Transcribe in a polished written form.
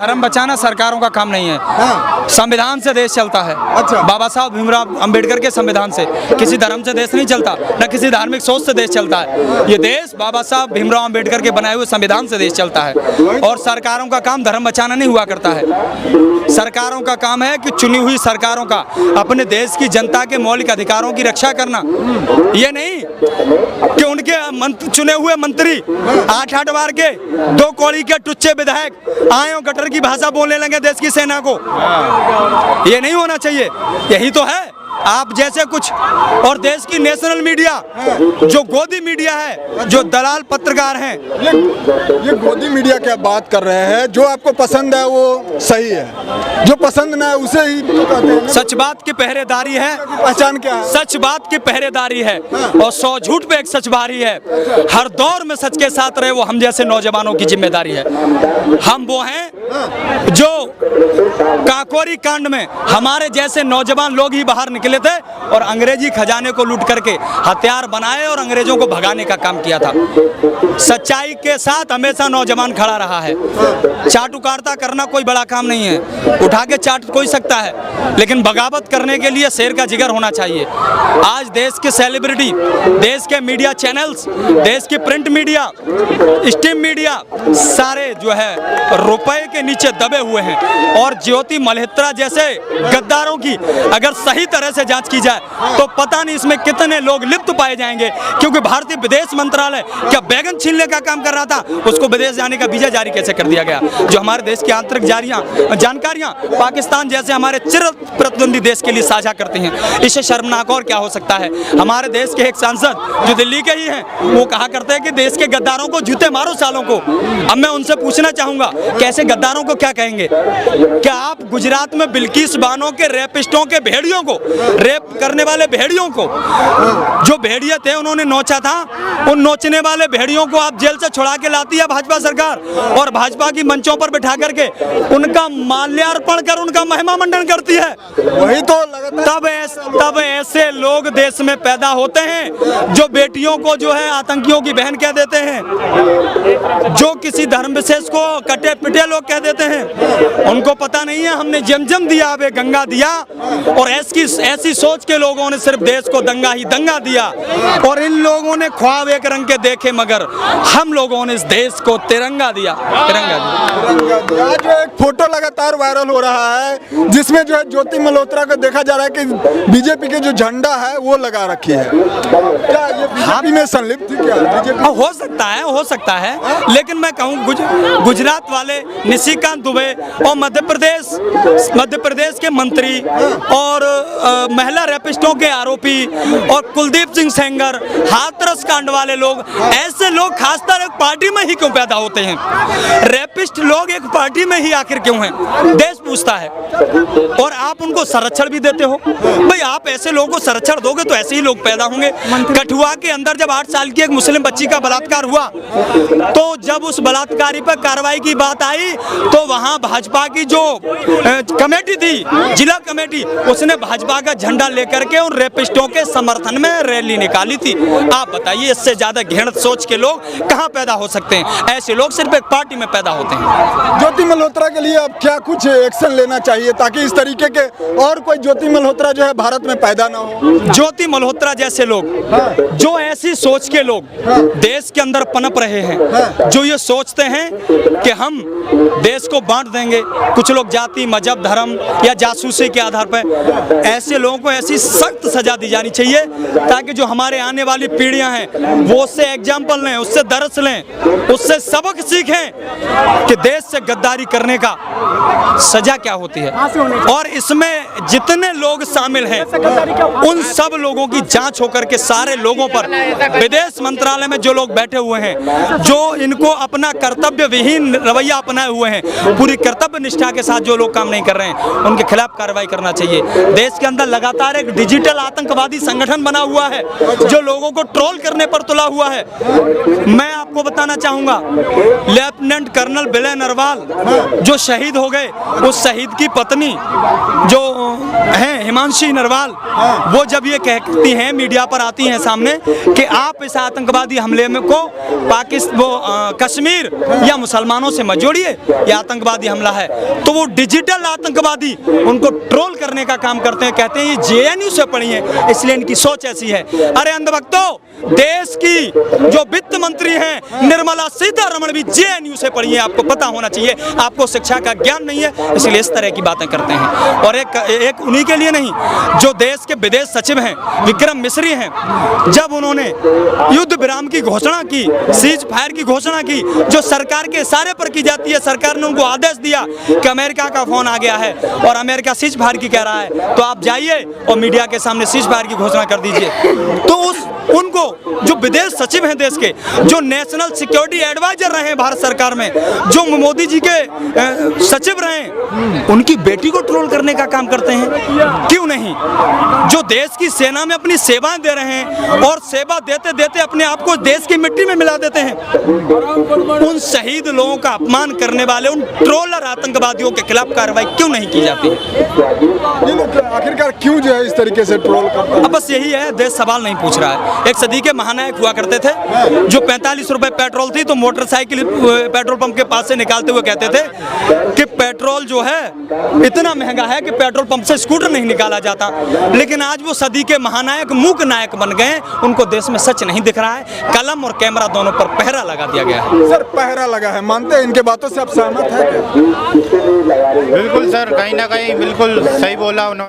धर्म बचाना सरकारों का काम नहीं है। हाँ। संविधान से देश चलता है। अच्छा। बाबा साहब भीमराव अंबेडकर के संविधान से। किसी धर्म से देश नहीं चलता, न किसी धार्मिक सोच से देश चलता है। ये देश बाबा साहब भीमराव अंबेडकर के बनाए हुए संविधान से देश चलता है। और सरकारों का काम धर्म बचाना नहीं हुआ करता है। सरकारों का काम है कि चुनी हुई सरकारों का अपने देश की जनता के मौलिक अधिकारों की रक्षा करना। ये नहीं कि उनके चुने हुए मंत्री 8-8 बार के 2 कौड़ी के टुच्चे विधायक आए और गटर की भाषा बोलने लगे देश की सेना को। ये नहीं होना चाहिए। यही तो है आप जैसे कुछ और देश की नेशनल मीडिया जो गोदी मीडिया है, जो दलाल पत्रकार हैं। ये गोदी मीडिया क्या बात कर रहे हैं? जो आपको पसंद है वो सही है, जो पसंद ना है उसे ही कहते हैं। सच बात की पहरेदारी है। पहचान क्या है? सच बात की पहरेदारी है और 100 झूठ पे एक सच भारी है। हर दौर में सच के साथ रहे वो हम जैसे नौजवानों की जिम्मेदारी है। हम वो हैं जो काकोरी कांड में हमारे जैसे नौजवान लोग ही बाहर निकले थे और अंग्रेजी खजाने को लूट करके हथियार बनाए और अंग्रेजों को भगाने का काम किया था। सच्चाई के साथ हमेशा नौजवान खड़ा रहा है। चाटुकारिता करना कोई बड़ा काम नहीं है। उठा के चाट कोई सकता है, लेकिन बगावत करने के लिए शेर का जिगर होना चाहिए। आज देश के सेलिब्रिटी, देश के मीडिया चैनल्स, देश की प्रिंट मीडिया, स्ट्रीम मीडिया सारे जो है रुपए के नीचे दबे हुए हैं। और ज्योति मल्होत्रा जैसे गद्दारों की अगर सही तरह से जांच की जाए तो पता नहीं इसमें कितने लोग लिप्त पाए जाएंगे। क्योंकि भारतीय विदेश मंत्रालय क्या बैगन छीनने का काम कर रहा था, उसको विदेश जाने का वीजा जारी कैसे कर दिया गया? जो हमारे देश की आंतरिक जानकारियां पाकिस्तान जैसे हमारे चिर प्रतिद्वंदी देश के लिए साझा करते हैं। इससे शर्मनाक और क्या हो सकता है? हमारे देश के एक सांसद जो दिल्ली के ही हैं, वो कहा करते हैं कि देश के गद्दारों को जूते मारो सालों को। अब मैं उनसे पूछना चाहूंगा कैसे गद्दारों को क्या कहेंगे? क्या आप गुजरात में बिल्किस बानो के रेपिस्टों के भेड़ियों को, रेप करने वाले भेड़ियों को, जो भेड़िए थे उन्होंने नोचा था, उन नोचने वाले भेड़ियों को आप जेल से छुड़ा के लाती है भाजपा सरकार और भाजपा की मंचों पर बिठा करके उनका माल्यार्पण कर उनका महिमा मंडन करती है। वही तो तब ऐसे लोग देश में पैदा होते हैं जो बेटियों को जो है आतंकियों की बहन कह देते हैं, जो किसी धर्म विशेष को कटे पिटे लोग कह देते हैं। उनको पता नहीं है हमने जमजम दिया, वे गंगा दिया। और ऐसी सोच के लोगों ने सिर्फ देश को दंगा ही दंगा दिया। और इन लोगों ने ख्वाब एक रंग के देखे, मगर हम लोगों ने इस देश को तिरंगा दिया। आज जो एक फोटो लगातार वायरल हो रहा है जिसमें जो है ज्योति मल्होत्रा को देखा जा रहा है कि बीजेपी के जो झंडा है वो लगा रखी है। क्या ये बीजेपी में संलिप्त थी क्या? बीजेपी हो सकता है, लेकिन मैं कहूँ गुजरात वाले निशिकांत दुबे और मध्य प्रदेश के मंत्री और महिला रेपिस्टों के आरोपी और कुलदीप सिंह सेंगर, हाथरस कांड वाले लोग, ऐसे लोग खासकर एक पार्टी में ही क्यों पैदा होते हैं? रेपिस्ट लोग एक पार्टी में ही आखिर क्यों हैं? देश पूछता है। और आप उनको संरक्षण भी देते हो। भाई आप ऐसे लोगों को संरक्षण दोगे तो ऐसे ही लोग पैदा होंगे। कठुआ के अंदर जब 8 साल की एक मुस्लिम बच्ची का बलात्कार हुआ तो जब उस बलात्कारी पर कार्रवाई की बात आई तो वहां भाजपा की जो कमेटी थी, जिला कमेटी, उसने भाजपा का झंडा लेकर के उन रेपिस्टों के समर्थन में रैली निकाली थी। आप बताइए इससे ज्यादा घृणित सोच के लोग कहां पैदा हो सकते हैं? ऐसे लोग सिर्फ एक पार्टी में पैदा होते हैं। ज्योति मल्होत्रा के लिए अब क्या कुछ एक्शन लेना चाहिए ताकि इस तरीके के और कोई ज्योति मल्होत्रा जो है भारत में पैदा ना हो? ज्योति मल्होत्रा जैसे लोग, जो ऐसी सोच के लोग देश के अंदर पनप रहे हैं, जो ये सोचते हैं कि हम देश को बांट देंगे, कुछ लोग जाति, मजहब, धर्म या जासूसी के आधार पर, ऐसे लोगों को ऐसी सख्त सजा दी जानी चाहिए ताकि जो हमारे आने वाली पीढ़ियां हैं वो उससे एग्जाम्पल लें, उससे दर्स लें, उससे सबक सीखें कि देश से गद्दारी करने का सजा क्या होती है। और इसमें जितने लोग शामिल हैं उन सब लोगों की जांच होकर के सारे लोगों पर, विदेश मंत्रालय में जो लोग बैठे हुए हैं, जो इनको अपना कर्तव्य विहीन रवैया अपनाए हुए हैं, पूरी कर्तव्य निष्ठा के साथ जो लोग काम नहीं कर रहे हैं उनके खिलाफ कार्रवाई करना चाहिए। देश के अंदर लगातार एक डिजिटल आतंकवादी संगठन बना हुआ है जो लोगों को ट्रोल करने पर तुला हुआ है। मैं आपको बताना चाहूंगा, लेफ्टिनेंट कर्नल विनय नरवाल जो शहीद हो गए, उस शहीद की पत्नी जो हैं हिमांशी नरवाल, वो जब ये कहती हैं, मीडिया पर आती हैं सामने कि आप इस आतंकवादी हमले में को कश्मीर या मुसलमानों से मत जोड़िए, ये आतंक आतंकवादी हमला है तो वो डिजिटल आतंकवादी उनको ट्रोल करने का काम करते हैं, कहते हैं ये जेएनयू से पढ़ी है इसलिए इनकी सोच ऐसी है। अरे अंधभक्तों, देश की जो वित्त मंत्री हैं निर्मला सीतारमण भी जेएनयू से पढ़ी है, आपको पता होना चाहिए। आपको शिक्षा का ज्ञान नहीं है इसलिए इस तरह की बातें करते हैं। और एक उन्हीं के लिए नहीं, जो देश के विदेश सचिव हैं विक्रम मिश्री हैं, जब उन्होंने युद्ध विराम की घोषणा की, सीज फायर की घोषणा की जो सरकार के इशारे पर की जाती है, सरकार ने उनको आदेश दिया कि अमेरिका का फोन आ गया है और अमेरिका सीज फायर की कह रहा है तो आप जाइए और मीडिया के सामने सीज फायर की घोषणा कर दीजिए। तो उनको जो विदेश सचिव हैं देश के, जो नेशनल सिक्योरिटी एडवाइजर रहे भारत सरकार में, जो मोदी जी के सचिव रहे, उनकी बेटी को ट्रोल करने का काम करते हैं। क्यों नहीं? जो देश की सेना में अपनी सेवाएं दे रहे हैं और सेवा देते देते अपने आप को देश की मिट्टी में मिला देते हैं, उन शहीद लोगों का अपमान करने वाले उन ट्रोलर आतंकवादियों के खिलाफ कार्रवाई क्यों नहीं की जाती? ये लोग आखिरकार क्यों जो है इस तरीके से ट्रोल करते हैं? अब बस यही है, देश सवाल नहीं पूछ रहा है। एक सदी के महानायक हुआ करते थे जो 45 रुपए पेट्रोल थी तो मोटरसाइकिल पेट्रोल पंप के पास से निकालते हुए कहते थे कि पेट्रोल जो है इतना महंगा है कि पेट्रोल पंप से स्कूटर नहीं निकाला जाता। लेकिन आज वो सदी के महानायक मूक नायक बन गए, उनको देश में सच नहीं दिख रहा है। कलम और कैमरा दोनों पर पहरा लगा दिया गया है। सर पहरा लगा है, मानते हैं इनके बातों से आप सहमत हैं क्या? बिल्कुल सर, कहीं ना कहीं बिल्कुल सही बोला उन्होंने।